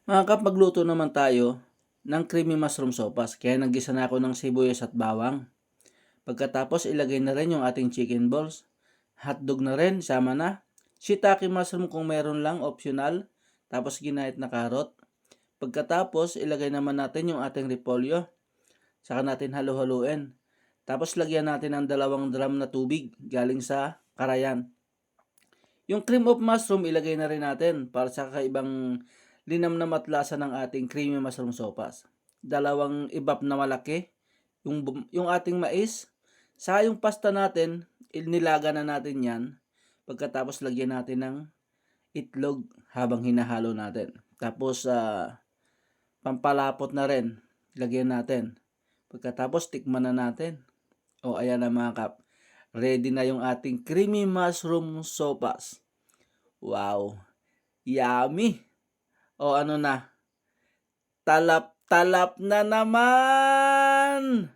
Mga kap, magluto naman tayo ng creamy mushroom sopas. Kaya naggisa na ako ng sibuyas at bawang. Pagkatapos ilagay na rin yung ating chicken balls. Hotdog na rin, sama na. Shiitake mushroom kung meron lang, optional. Tapos ginahit na karot. Pagkatapos ilagay naman natin yung ating repolyo. Saka natin halu-haluin. Tapos lagyan natin ng 2 drum na tubig galing sa karayan. Yung cream of mushroom ilagay na rin natin para sa kakaibang linamnam at lasa ng ating creamy mushroom sopas. 2 ibap na malaki, yung ating mais, saka yung pasta natin, inilaga na natin yan. Pagkatapos lagyan natin ng itlog habang hinahalo natin. Tapos pampalapot na rin, lagyan natin. Pagkatapos tikman na natin. O ayan na mga kap, ready na yung ating creamy mushroom sopas. Wow, yummy! O ano na, talap-talap na naman!